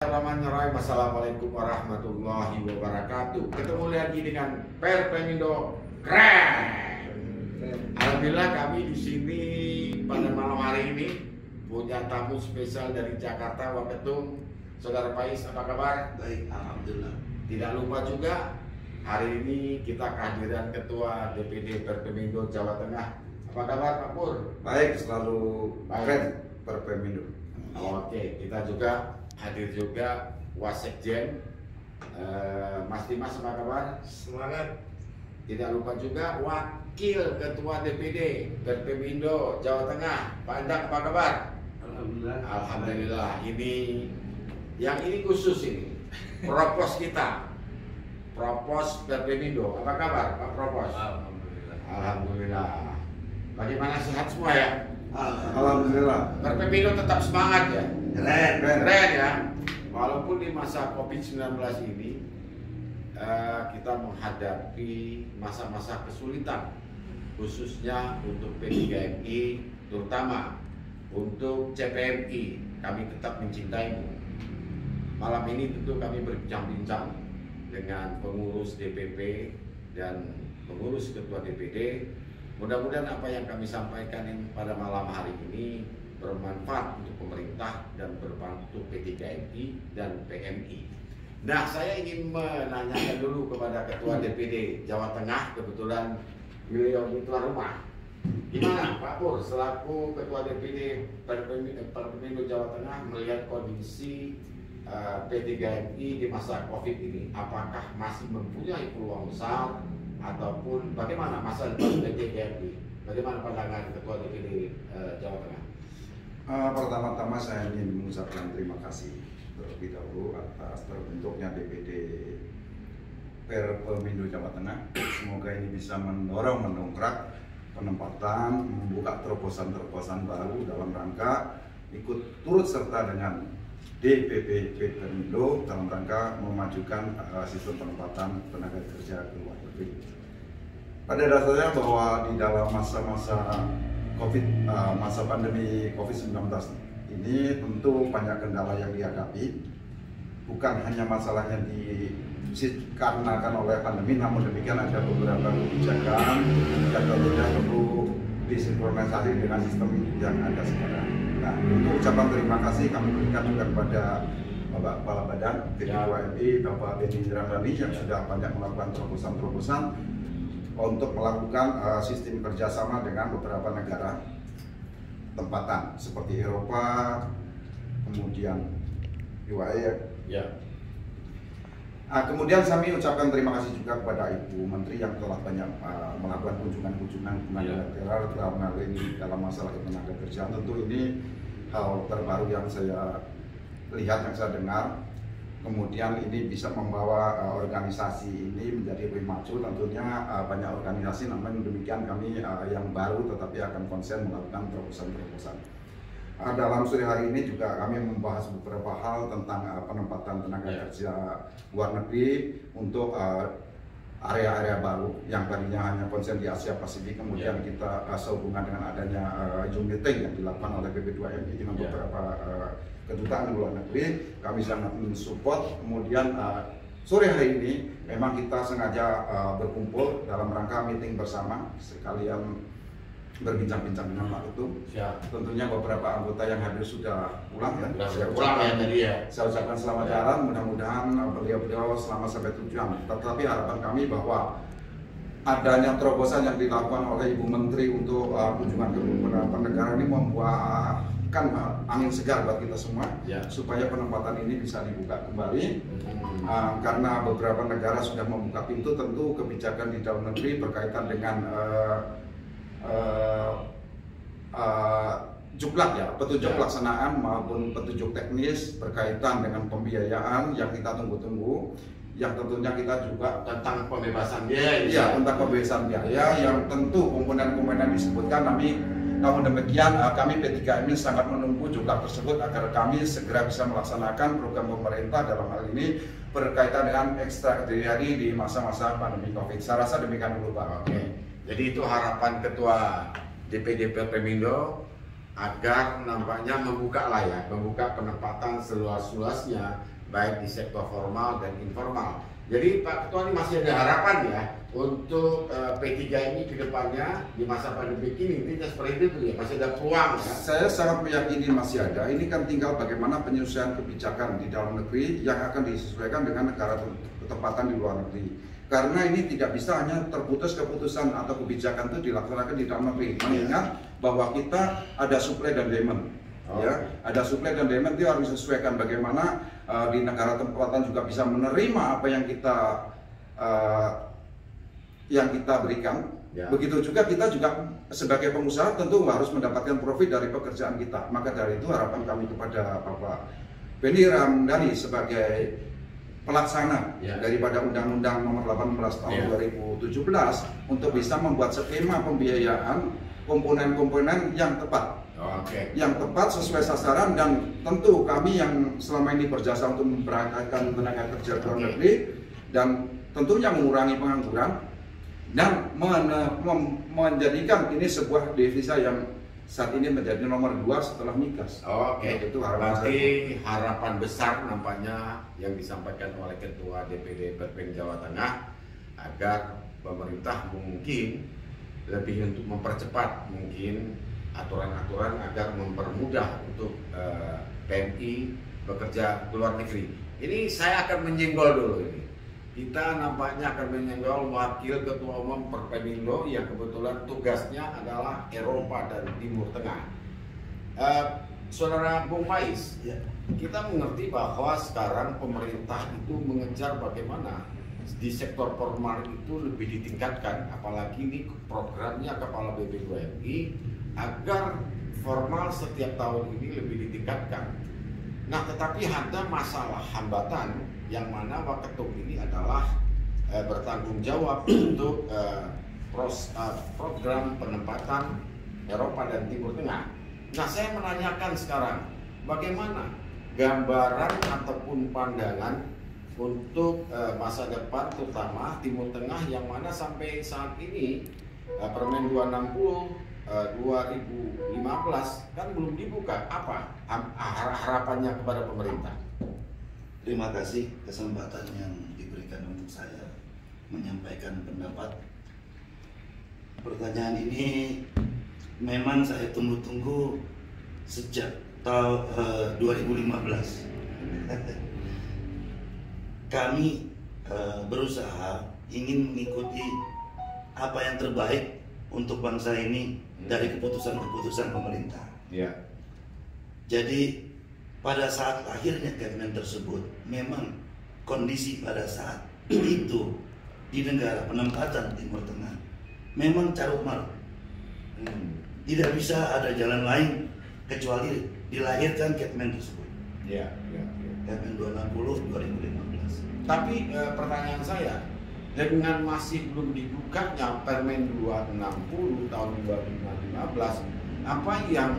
Bismillahirrahmanirrahim. Assalamualaikum warahmatullahi wabarakatuh. Ketemu lagi dengan Perpemindo keren. Alhamdulillah kami di sini pada malam hari ini punya tamu spesial dari Jakarta, Waketum. Saudara Pais, apa kabar? Baik, alhamdulillah. Tidak lupa juga hari ini kita kehadiran Ketua DPD Perpemindo Jawa Tengah. Apa kabar Pak Pur? Baik, selalu keren Perpemindo. Oke, kita juga hadir juga Wasekjen Mas Dimas, apa kabar? Semangat. Tidak lupa juga Wakil Ketua DPD Perpemindo Jawa Tengah, Pak Endang, apa kabar? Alhamdulillah. Alhamdulillah. Ini khusus ini Propos kita, Propos Perpemindo. Apa kabar Pak Propos? Alhamdulillah. Alhamdulillah. Bagaimana, sehat semua ya? Alhamdulillah. Perpemindo tetap semangat ya? Keren. Ya. Walaupun di masa COVID-19 ini kita menghadapi masa-masa kesulitan, khususnya untuk P3MI, terutama untuk CPMI. Kami tetap mencintaimu. Malam ini tentu kami berbincang-bincang dengan pengurus DPP dan pengurus ketua DPD. Mudah-mudahan apa yang kami sampaikan pada malam hari ini bermanfaat untuk pemerintah dan bermanfaat untuk P3MI dan PMI. Nah, saya ingin menanyakan dulu kepada Ketua DPD Jawa Tengah, kebetulan beliau di tuan rumah. Gimana Pak Pur, selaku Ketua DPD Perpemindo Jawa Tengah, melihat kondisi P3MI di masa COVID ini, apakah masih mempunyai peluang besar ataupun bagaimana masa depan P3MI? Bagaimana pandangan Ketua DPD Jawa Tengah? Pertama-tama saya ingin mengucapkan terima kasih terlebih dahulu atas terbentuknya DPD Perpemindo Jawa Tengah. Semoga ini bisa mendongkrak penempatan, membuka terobosan-terobosan baru dalam rangka ikut turut serta dengan DPP Perpemindo dalam rangka memajukan sistem penempatan tenaga kerja ke luar negeri. Pada dasarnya bahwa di dalam masa-masa masa pandemi COVID-19 ini tentu banyak kendala yang dihadapi, bukan hanya masalahnya dikarenakan oleh pandemi, namun demikian ada beberapa kebijakan yang tentunya perlu disinkronisasi dengan sistem yang ada sekarang. Nah, untuk ucapan terima kasih kami berikan juga kepada Bapak Kepala Badan P3MI, Bapak Benny Ramdhani yang sudah banyak melakukan terobosan-terobosan untuk melakukan sistem kerjasama dengan beberapa negara tempatan seperti Eropa, kemudian UAE. Ya. Kemudian kami ucapkan terima kasih juga kepada Ibu Menteri yang telah banyak melakukan kunjungan-kunjungan bilateral dalam masalah tenaga kerja. Tentu ini hal terbaru yang saya lihat, yang saya dengar. Kemudian ini bisa membawa organisasi ini menjadi lebih maju. Tentunya banyak organisasi, namun demikian kami yang baru tetapi akan konsen melakukan terobosan-terobosan. Dalam sore hari ini juga kami membahas beberapa hal tentang penempatan tenaga kerja luar negeri untuk area-area baru yang tadinya hanya konsen di Asia Pasifik. Kemudian kita sehubungan dengan adanya Zoom meeting yang dilakukan oleh PP2MI dengan beberapa kedutaan di luar negeri, kami sangat mensupport. Kemudian sore hari ini memang kita sengaja berkumpul dalam rangka meeting bersama, sekalian berbincang-bincang dengan Pak Ketum. Tentunya beberapa anggota yang hadir sudah pulang ya. Saya ucapkan selamat jalan, mudah-mudahan beliau-beliau selamat sampai tujuan. Tetapi harapan kami bahwa adanya terobosan yang dilakukan oleh Ibu Menteri untuk kunjungan ke beberapa negara ini membuahkan angin segar buat kita semua, supaya penempatan ini bisa dibuka kembali. Karena beberapa negara sudah membuka pintu, tentu kebijakan di dalam negeri berkaitan dengan petunjuk pelaksanaan maupun petunjuk teknis berkaitan dengan pembiayaan yang kita tunggu-tunggu, yang tentunya kita juga Tentang pembebasan biaya. Iya, tentang pembebasan biaya yang tentu komponen-komponen disebutkan. Namun demikian kami P3MI sangat menunggu juga tersebut agar kami segera bisa melaksanakan program pemerintah dalam hal ini berkaitan dengan ekstraordinary di masa-masa pandemi COVID. Saya rasa demikian dulu Pak. Oke. Jadi itu harapan Ketua DPD Perpemindo agar nampaknya membuka penempatan seluas-luasnya baik di sektor formal dan informal. Jadi Pak Ketua, ini masih ada harapan ya untuk P3 ini ke depannya di masa pandemi ini, intinya seperti itu ya, masih ada peluang ya? Saya sangat meyakini masih ada. Ini kan tinggal bagaimana penyelesaian kebijakan di dalam negeri yang akan disesuaikan dengan negara tempatan di luar negeri. Karena ini tidak bisa hanya terputus keputusan atau kebijakan itu dilaksanakan di dalam negeri. Mengingat bahwa kita ada supply dan demand. Ya, ada supply dan demand itu harus disesuaikan bagaimana di negara tempatan juga bisa menerima apa yang kita berikan. Ya. Begitu juga kita juga sebagai pengusaha tentu harus mendapatkan profit dari pekerjaan kita. Maka dari itu harapan kami kepada Bapak Benny Ramdhani sebagai pelaksana daripada Undang-Undang Nomor 18 Tahun 2017 untuk bisa membuat skema pembiayaan komponen-komponen yang tepat. Yang tepat sesuai sasaran, dan tentu kami yang selama ini berjasa untuk memberangkatkan tenaga kerja ke luar negeri dan tentunya mengurangi pengangguran dan menjadikan ini sebuah devisa yang saat ini menjadi nomor 2 setelah migas. Itu berarti harapan besar nampaknya yang disampaikan oleh Ketua DPD Perpeng Jawa Tengah agar pemerintah mungkin lebih untuk mempercepat mungkin aturan-aturan agar mempermudah untuk PMI bekerja ke luar negeri. Ini saya akan menyenggol dulu ini. Kita nampaknya akan menyenggol Wakil Ketua Umum Perpemindo yang kebetulan tugasnya adalah Eropa dan Timur Tengah. Saudara Bung Faiz, kita mengerti bahwa sekarang pemerintah itu mengejar bagaimana di sektor formal itu lebih ditingkatkan, apalagi ini programnya Kepala BPUMI agar formal setiap tahun ini lebih ditingkatkan. Nah, tetapi ada masalah hambatan yang mana Waketum ini adalah bertanggung jawab untuk program penempatan Eropa dan Timur Tengah. Nah, saya menanyakan sekarang, bagaimana gambaran ataupun pandangan untuk masa depan terutama Timur Tengah yang mana sampai saat ini Permen 260 2015 kan belum dibuka. Apa harapannya kepada pemerintah? Terima kasih kesempatan yang diberikan untuk saya menyampaikan pendapat. Pertanyaan ini memang saya tunggu-tunggu sejak tahun 2015. Kami berusaha ingin mengikuti apa yang terbaik untuk bangsa ini dari keputusan-keputusan pemerintah. Jadi pada saat akhirnya Permen tersebut, memang kondisi pada saat itu di negara penempatan Timur Tengah memang carut marut. Tidak bisa ada jalan lain kecuali dilahirkan Permen tersebut. Permen 260 2015. Tapi pertanyaan saya, dengan masih belum dibukanya Permen 260 tahun 2015, apa yang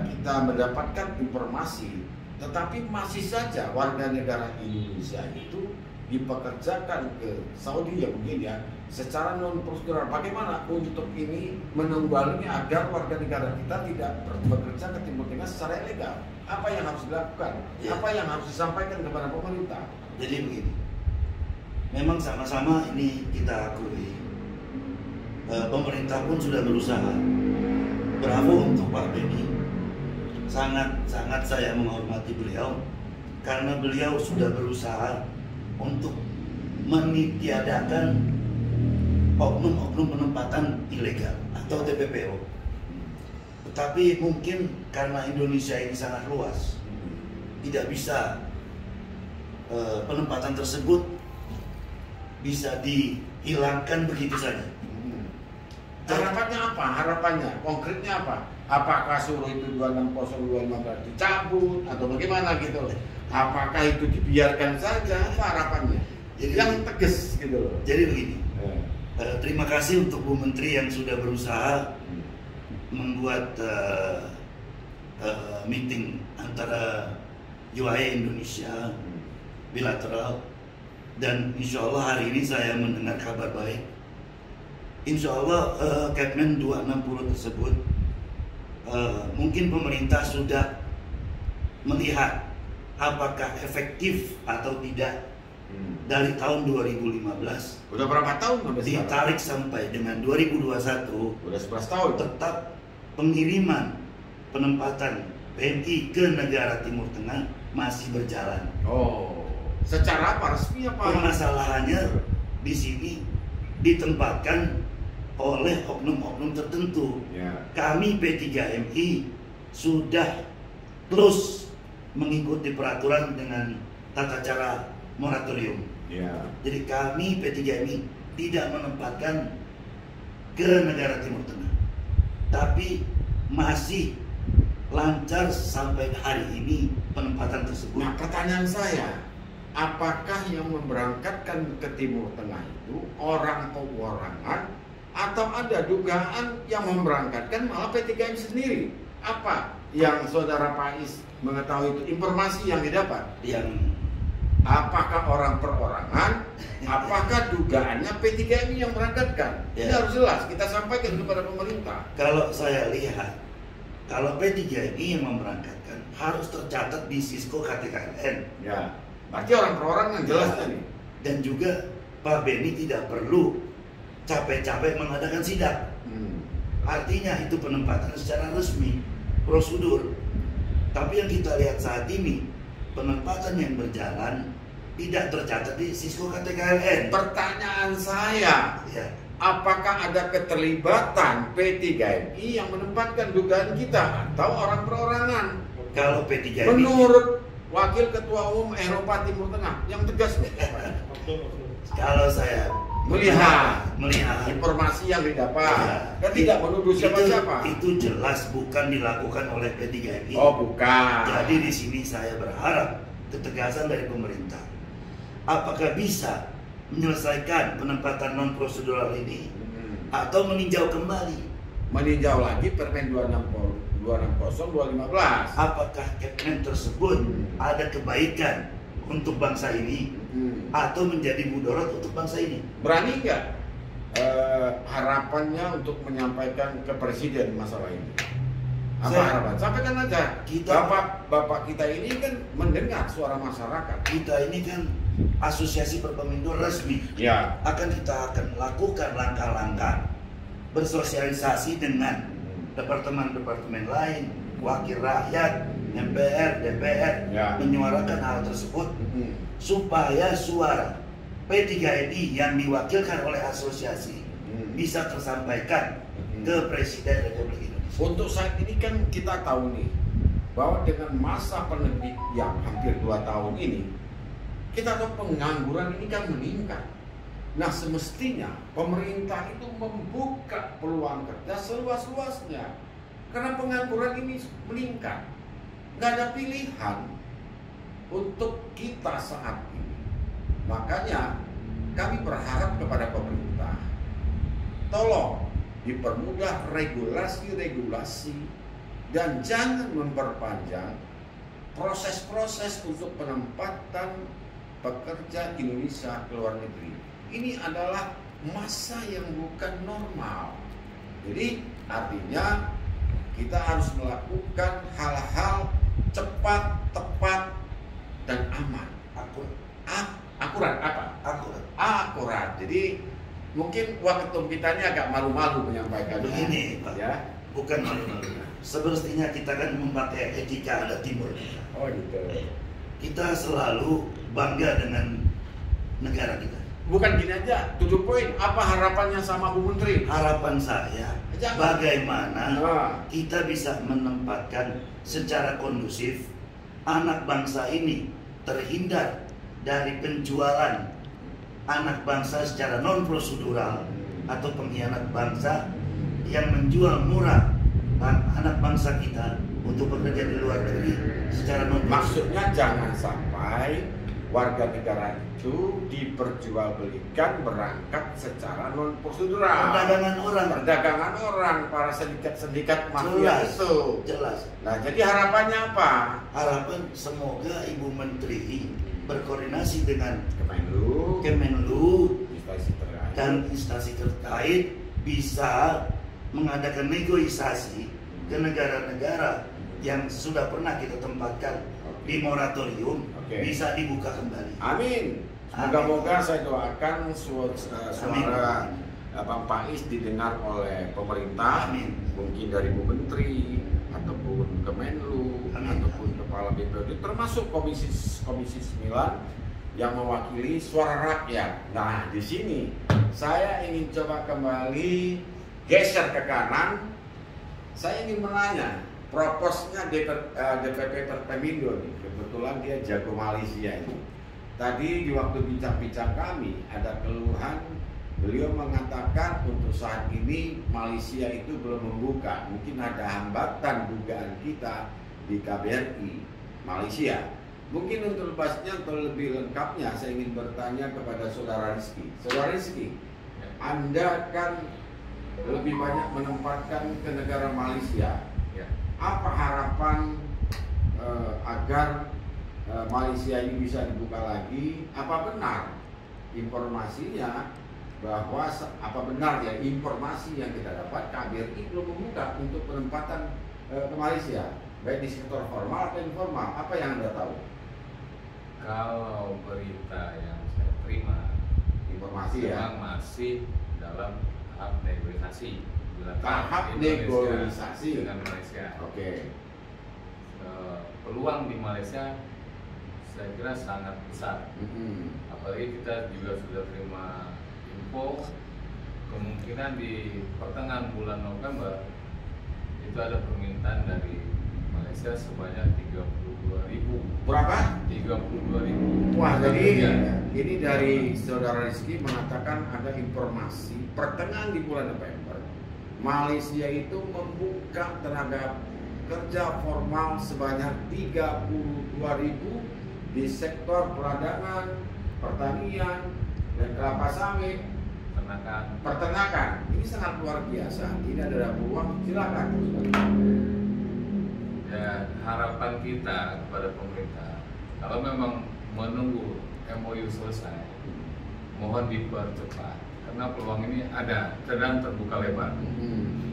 kita mendapatkan informasi, tetapi masih saja warga negara Indonesia itu dipekerjakan ke Saudi ya mungkin ya secara non prosedural. Bagaimana untuk ini menungganginya agar warga negara kita tidak bekerja ke Timur Tengah secara ilegal? Apa yang harus dilakukan? Apa yang harus disampaikan kepada pemerintah? Jadi begini, memang sama-sama ini kita akui, pemerintah pun sudah berusaha. Bravo untuk Pak Benny. Sangat saya menghormati beliau karena beliau sudah berusaha untuk menitiadakan oknum-oknum penempatan ilegal atau TPPO. Tetapi mungkin karena Indonesia ini sangat luas, tidak bisa penempatan tersebut bisa dihilangkan begitu saja. Harapannya apa? Harapannya konkretnya apa? Apakah suruh itu 260 215 dicabut atau bagaimana gitu? Apakah itu dibiarkan saja? Apa harapannya? Jadi, yang tegas gitu loh. Jadi begini, terima kasih untuk Bu Menteri yang sudah berusaha membuat meeting antara UAE Indonesia bilateral, dan insya Allah hari ini saya mendengar kabar baik. Insya Allah Permen 260 tersebut mungkin pemerintah sudah melihat apakah efektif atau tidak dari tahun 2015. Udah berapa tahun sampai sekarang? Ditarik sampai dengan 2021. Udah 11 tahun. Tetap pengiriman penempatan PMI ke negara Timur Tengah masih berjalan. Oh, secara apa? Resmi apa? Permasalahannya di sini ditempatkan oleh oknum-oknum tertentu. Ya. Kami P3MI sudah close mengikuti peraturan dengan tata cara moratorium. Ya. Jadi kami P3MI tidak menempatkan ke negara Timur Tengah, tapi masih lancar sampai hari ini penempatan tersebut. Nah, pertanyaan saya, apakah yang memberangkatkan ke Timur Tengah itu orang perorangan atau ada dugaan yang memberangkatkan malah P3MI sendiri? Apa yang saudara Pais mengetahui itu, informasi yang didapat? Yang Apakah orang perorangan? Apakah dugaannya P3MI yang berangkatkan? Ini Ya. harus jelas kita sampaikan kepada pemerintah. kalau saya lihat, kalau P3MI yang memberangkatkan harus tercatat di Sisko KTKLN. Ya, berarti orang perorangan jelas nih. Dan juga Pak Beni tidak perlu capek-capek mengadakan sidak. Artinya itu penempatan secara resmi, prosedur. Tapi yang kita lihat saat ini, penempatan yang berjalan tidak tercatat di Sisko KTKLN. Pertanyaan saya, Ya, apakah ada keterlibatan P3MI yang menempatkan dugaan kita atau orang perorangan? kalau P3MI Menurut Wakil Ketua Umum Eropa Timur Tengah yang tegas kalau saya melihat informasi informasi yang didapat, Ya. dan tidak menuduh siapa-siapa. itu jelas bukan dilakukan oleh P3MI. Oh, bukan. Jadi di sini saya berharap ketegasan dari pemerintah. Apakah bisa menyelesaikan penempatan non prosedural ini atau meninjau kembali? Meninjau lagi Permen 260-2015. Apakah Kepmen tersebut ada kebaikan untuk bangsa ini atau menjadi mudarat untuk bangsa ini? Berani nggak harapannya untuk menyampaikan ke Presiden masalah ini? Apa harapan? Sampaikan aja. Bapak kita ini kan mendengar suara masyarakat. Kita ini kan asosiasi Perpemindo resmi. Ya. Kita akan lakukan langkah-langkah bersosialisasi dengan departemen-departemen lain, wakil rakyat, MPR, DPR, Ya. menyuarakan hal tersebut supaya suara P3MI yang diwakilkan oleh asosiasi bisa tersampaikan ke Presiden Republik Indonesia. Untuk saat ini kan kita tahu nih bahwa dengan masa pandemi yang hampir 2 tahun ini, kita tahu pengangguran ini kan meningkat. Nah, semestinya pemerintah itu membuka peluang kerja seluas-luasnya. Karena pengangguran ini meningkat. Nggak ada pilihan untuk kita saat ini. Makanya kami berharap kepada pemerintah, tolong dipermudah regulasi-regulasi dan jangan memperpanjang proses-proses untuk penempatan pekerja Indonesia ke luar negeri. Ini adalah masa yang bukan normal. Jadi artinya kita harus melakukan hal-hal cepat, tepat, dan aman. Akurat apa? Akurat. Jadi mungkin waketum kita ini agak malu-malu menyampaikan Begini, Pak. ya. Bukan malu-malu. Semestinya kita kan memakai etika adat timur. Oh gitu. Kita selalu bangga dengan negara kita. Bukan gini aja, 7 poin. Apa harapannya sama Bu Menteri? Harapan saya, Jangan. bagaimana Nah, kita bisa menempatkan secara kondusif anak bangsa ini terhindar dari penjualan anak bangsa secara non prosedural atau pengkhianat bangsa yang menjual murah anak bangsa kita untuk bekerja di luar negeri secara non prosedural. maksudnya jangan sampai warga negara itu diperjualbelikan berangkat secara non prosedural. Perdagangan orang, para sindikat mafia itu. Jelas. Nah, jadi harapannya apa? Harapan semoga Ibu Menteri berkoordinasi dengan Kemenlu, dan instansi terkait bisa mengadakan negosiasi ke negara-negara yang sudah pernah kita tempatkan di moratorium bisa dibuka kembali. Amin. Semoga-moga saya doakan suara Bang Pais didengar oleh pemerintah, mungkin dari Bu Menteri ataupun Kemenlu ataupun Kepala BPOD, termasuk Komisi 9 yang mewakili suara rakyat. Nah, di sini saya ingin coba kembali geser ke kanan. Saya ingin menanya, proposnya DPP Perpemindo nih, kebetulan dia jago Malaysia ini. Tadi di waktu bincang-bincang kami ada keluhan, beliau mengatakan untuk saat ini Malaysia itu belum membuka. Mungkin ada hambatan dugaan kita di KBRI Malaysia. Mungkin untuk lebasnya atau lebih lengkapnya saya ingin bertanya kepada Saudara Rizky. Saudara Rizky, Anda kan lebih banyak menempatkan ke negara Malaysia. Apa harapan agar Malaysia ini bisa dibuka lagi? Apa benar informasinya bahwa informasi yang kita dapat KBRI belum membuka untuk penempatan ke Malaysia, baik di sektor formal atau informal? Apa yang Anda tahu? Kalau berita yang saya terima, Informasi memang masih dalam tahap negosiasi. Tahap negosiasi dengan Malaysia. Oke. Peluang di Malaysia saya kira sangat besar. Apalagi kita juga sudah terima info kemungkinan di pertengahan bulan November itu ada permintaan dari Malaysia sebanyak 32.000. Berapa? 32.000. Wah, jadi ini dari Saudara Rizky mengatakan ada informasi pertengahan di bulan November Malaysia itu membuka tenaga kerja formal sebanyak 32.000 di sektor perdagangan, pertanian, dan kelapa sawit, peternakan. Ini sangat luar biasa. Ini ada peluang, silakan. Ya, harapan kita kepada pemerintah, kalau memang menunggu MOU selesai, mohon dipercepat karena peluang ini ada dan terbuka lebar.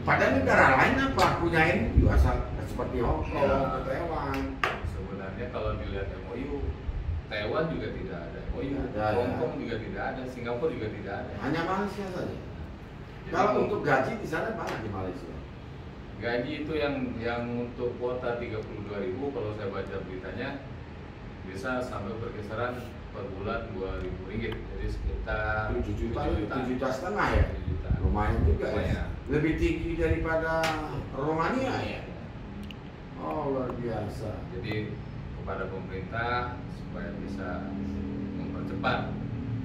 Pada negara lain apa punya MOU asal seperti Hong Kong, Taiwan. Sebenarnya kalau dilihat MOU, Taiwan juga tidak ada MOU, Hong Kong juga tidak ada, Singapura juga tidak ada. Hanya Malaysia saja. Kalau untuk gaji di sana mana di Malaysia? Gaji itu yang untuk kuota 32.000, kalau saya baca beritanya bisa sampai berkisaran per bulan 2.000 ringgit, jadi sekitar 7 juta setengah ya? 7 juta. Lumayan juga ya. Lumayan. Lebih tinggi daripada Romania ya? Oh, luar biasa. Jadi kepada pemerintah supaya bisa mempercepat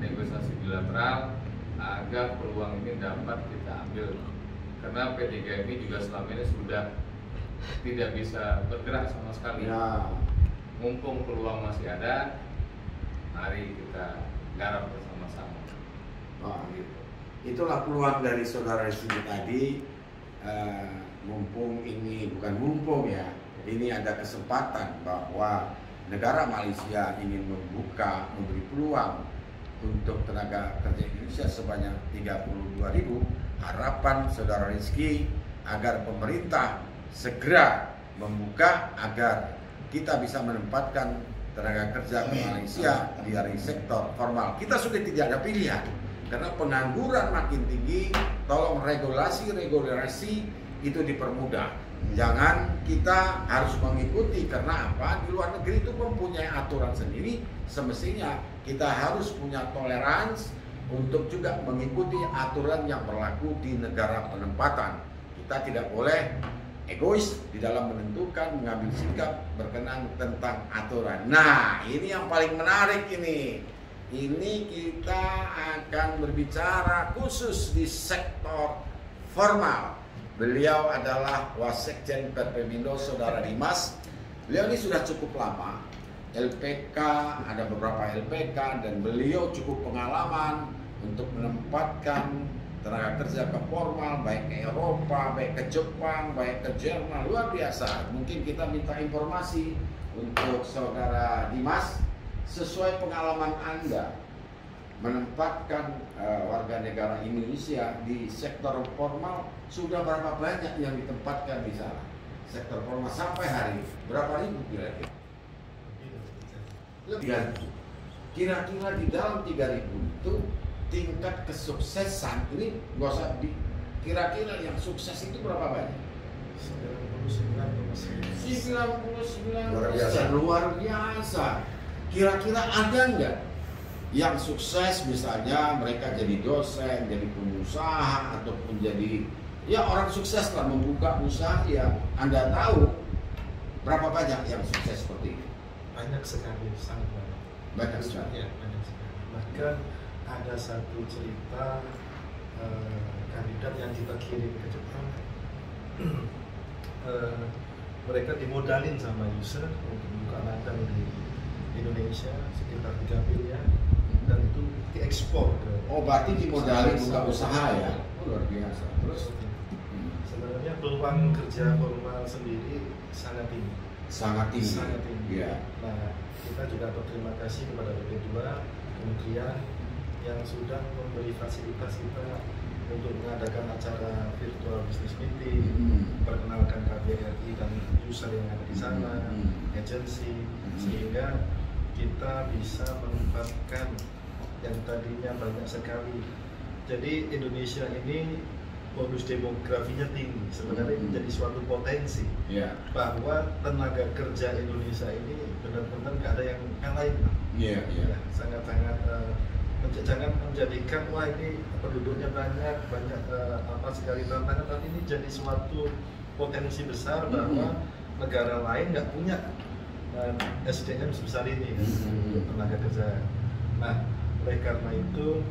negosiasi bilateral agar peluang ini dapat kita ambil, karena P3GMI juga selama ini sudah tidak bisa bergerak sama sekali. Ya. Mumpung peluang masih ada, mari kita garap bersama-sama. Wah, gitu. Itulah peluang dari Saudara Rizky tadi. Mumpung ini bukan mumpung ya, ini ada kesempatan bahwa negara Malaysia ingin membuka, memberi peluang untuk tenaga kerja Indonesia sebanyak 32.000. Harapan Saudara Rizky agar pemerintah segera membuka agar kita bisa menempatkan tenaga kerja ke Malaysia dari sektor formal. Kita sudah tidak ada pilihan karena pengangguran makin tinggi. Tolong regulasi itu dipermudah. Jangan kita harus mengikuti, karena apa? Di luar negeri itu mempunyai aturan sendiri. Semestinya kita harus punya toleransi untuk juga mengikuti aturan yang berlaku di negara penempatan. Kita tidak boleh egois di dalam menentukan, mengambil sikap berkenan tentang aturan. Nah, ini yang paling menarik ini. Ini kita akan berbicara khusus di sektor formal. Beliau adalah Wasekjen Perpemindo, Saudara Dimas. Beliau ini sudah cukup lama, LPK, ada beberapa LPK, dan beliau cukup pengalaman untuk menempatkan tenaga kerja ke formal, baik ke Eropa, baik ke Jepang, baik ke Jerman. Luar biasa. Mungkin kita minta informasi untuk Saudara Dimas, sesuai pengalaman Anda menempatkan warga negara Indonesia di sektor formal, sudah berapa banyak yang ditempatkan di sana? sektor formal sampai hari ini berapa ribu kira-kira? Lebih. Kira-kira di dalam 3.000 itu tingkat kesuksesan ini nggak usah di kira-kira yang sukses itu berapa banyak? 99%, luar biasa. Kira-kira ada nggak yang sukses misalnya mereka jadi dosen, jadi pengusaha ataupun jadi ya orang sukses lah membuka usaha yang Anda tahu berapa banyak yang sukses seperti ini? Banyak sekali, sangat banyak. Banyak sekali. Ya, banyak sekali. Bahkan ada satu cerita kandidat yang kita kirim ke Jepang. Mereka dimodalin sama user untuk buka ladang di Indonesia sekitar 3 miliar dan itu diekspor ke. Oh berarti dimodalin buka usaha ya? Oh, luar biasa. Terus sebenarnya peluang kerja formal sendiri sangat tinggi. sangat tinggi. Sangat tinggi. Ya. Nah, kita juga berterima kasih kepada BP2 kementerian yang sudah memberi fasilitas kita untuk mengadakan acara virtual business meeting, perkenalkan KBRI dan user yang ada di sana, agensi, sehingga kita bisa menempatkan yang tadinya banyak sekali. Jadi Indonesia ini bonus demografinya tinggi, sebenarnya menjadi suatu potensi bahwa tenaga kerja Indonesia ini benar-benar nggak ada yang lain. Sangat-sangat jangan menjadikan wah ini penduduknya banyak apa sekali tantangan, tapi ini jadi suatu potensi besar bahwa negara lain nggak punya SDM sebesar ini untuk tenaga kerja. Nah, oleh karena itu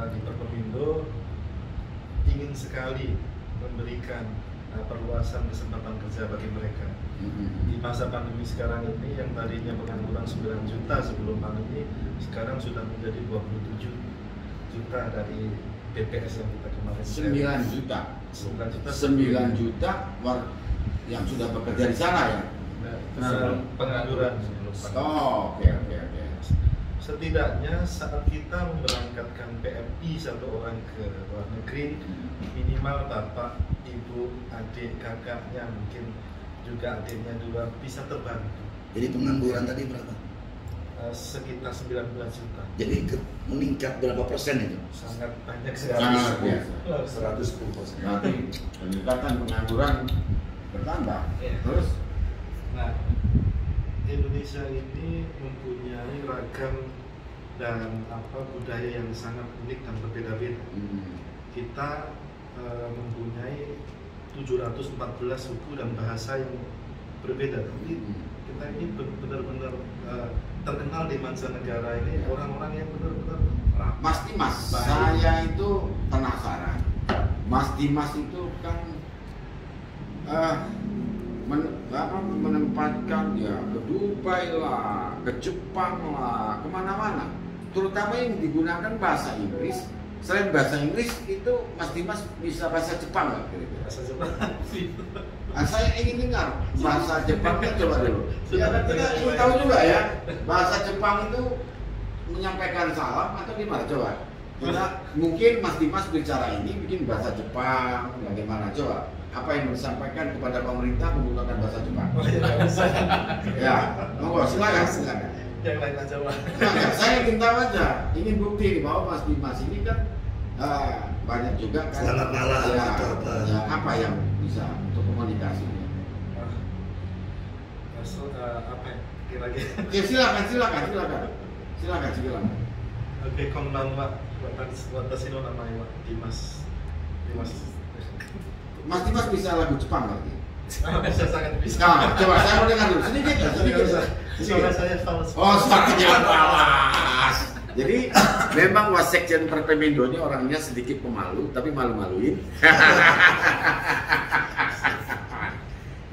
di Perkomindo ingin sekali memberikan perluasan kesempatan kerja bagi mereka. Di masa pandemi sekarang ini yang tadinya pengangguran 9 juta sebelum pandemi sekarang sudah menjadi 27 juta dari BPS yang kita kemarin 9 juta. 9 juta yang sudah bekerja di sana ya. Pengangguran. Oh, oke. Setidaknya saat kita memberangkatkan PMI satu orang ke luar negeri, minimal bapak, ibu, adik, kakaknya, mungkin juga adiknya juga bisa terbantu. Jadi pengangguran tadi berapa? Sekitar 19 juta. Jadi meningkat berapa persen itu? Sangat banyak sekali. Sangat biasa. 110%. Berarti peningkatan pengangguran bertambah. Terus? Nah, Indonesia ini mempunyai ragam dan budaya yang sangat unik dan berbeda-beda. Kita mempunyai 714 suku dan bahasa yang berbeda. Tapi kita ini benar-benar terkenal di mancanegara ini orang-orang yang benar-benar Mas Dimas, saya itu penasaran. Mas Dimas itu kan menempatkan ya ke Dubai lah, ke Jepang lah, kemana-mana. Terutama yang digunakan bahasa Inggris. Selain bahasa Inggris itu Mas Dimas bisa bahasa Jepang nggak kira-kira? bahasa Jepang. Saya ingin dengar bahasa Jepangnya coba dulu. Ya kan kita ingin tahu juga ya bahasa Jepang itu menyampaikan salam atau gimana coba? Kita mungkin Mas Dimas bicara ini bikin bahasa Jepang, bagaimana coba? Apa yang disampaikan kepada pemerintah menggunakan bahasa Jepang? Oh iya, bisa. Ya, monggo silakan. Yang lain aja Pak. Nah, saya ingin tahu aja, ingin bukti bahwa Mas Dimas ini kan banyak juga kan. Selamat malam Ya, atau apa? ya, apa yang bisa untuk komunikasi? Apa ya? Kira-kira. Ya silakan. Oke, konbanwa. Watashi no namae wa Dimas. Mas Dimas bisa lagu Jepang lagi? Bisa, sangat bisa. Nah, coba saya mau dengar dulu sedikit. Suara saya fals. Oh, suaranya fals. Jadi memang Wasekjen Perkomindo ini orangnya sedikit pemalu, tapi malu-maluin.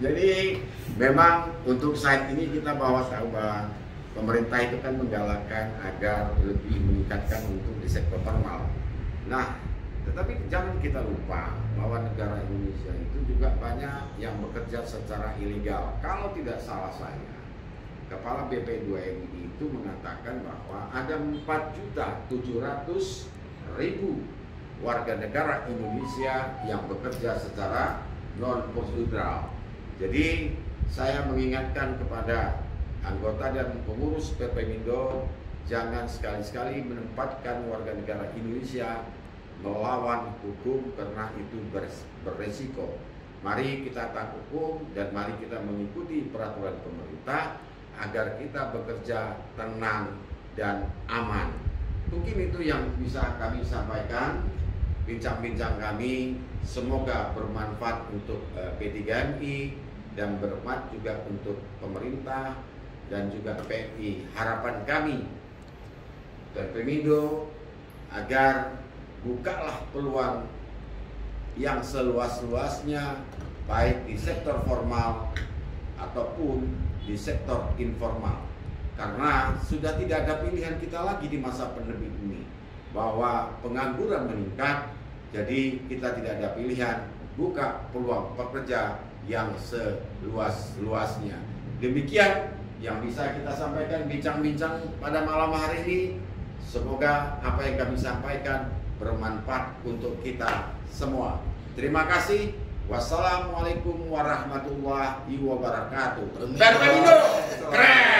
Jadi memang untuk saat ini kita bawa tahu bahwa pemerintah itu kan menggalakkan agar lebih meningkatkan untuk di sektor formal. Nah, tetapi jangan kita lupa bahwa negara Indonesia itu juga banyak yang bekerja secara ilegal. Kalau tidak salah saya, Kepala BP2MI itu mengatakan bahwa ada 4.700.000 warga negara Indonesia yang bekerja secara non prosedural. Jadi saya mengingatkan kepada anggota dan pengurus Perpemindo, jangan sekali-sekali menempatkan warga negara Indonesia melawan hukum karena itu beresiko. Mari kita taat hukum dan mari kita mengikuti peraturan pemerintah agar kita bekerja tenang dan aman. Mungkin itu yang bisa kami sampaikan. Bincang-bincang kami semoga bermanfaat untuk P3MI dan bermanfaat juga untuk pemerintah dan juga PMI. Harapan kami Perpemindo agar bukalah peluang yang seluas-luasnya baik di sektor formal ataupun di sektor informal, karena sudah tidak ada pilihan kita lagi di masa pandemi ini bahwa pengangguran meningkat. Jadi kita tidak ada pilihan, buka peluang pekerja yang seluas-luasnya. Demikian yang bisa kita sampaikan bincang-bincang pada malam hari ini. Semoga apa yang kami sampaikan bermanfaat untuk kita semua. Terima kasih. Wassalamualaikum warahmatullahi wabarakatuh. Perpemindo keren.